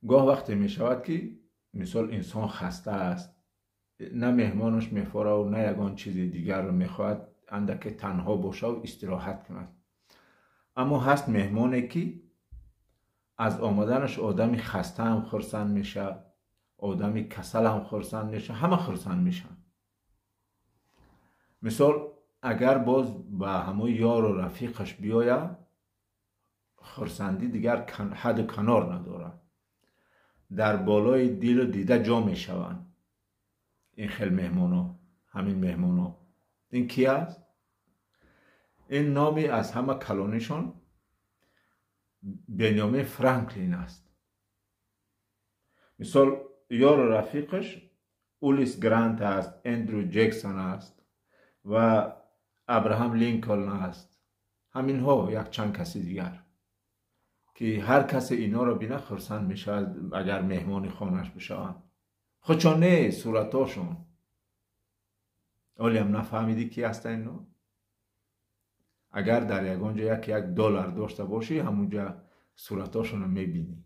گاه وقتی می شود که مثال انسان خسته است، نه مهمانش میخوره و نه یگان چیز دیگر رو میخواهد اندک تنها باشه و استراحت کند. اما هست مهمانی که از آمدنش آدمی خسته هم خرسند میشه، آدمی کسل هم خرسند میشه، همه خرسند میشن. مثال اگر باز به همه یار و رفیقش بیایه، خرسندی دیگر حد و کنار نداره، در بالای دل و دیده جا میشوند. این خیلی مهمونا، همین مهمونا. این کی است؟ این نامی از همه کلانیشان بنیامین فرانکلین است. مثال یار و رفیقش اولیس گرانت است، اندرو جکسون است و ابراهام لینکلن است. همین ها یک چند کسی دیگر که هر کسی اینا رو بینه خرسند میشه اگر مهمانی خانش بشوند. خودشان نه، صورتاشون. ولی هم نفهمیدی کی هست اینا؟ اگر در یگانجا یک دلار داشته باشی، همونجا صورتاشون رو میبینی.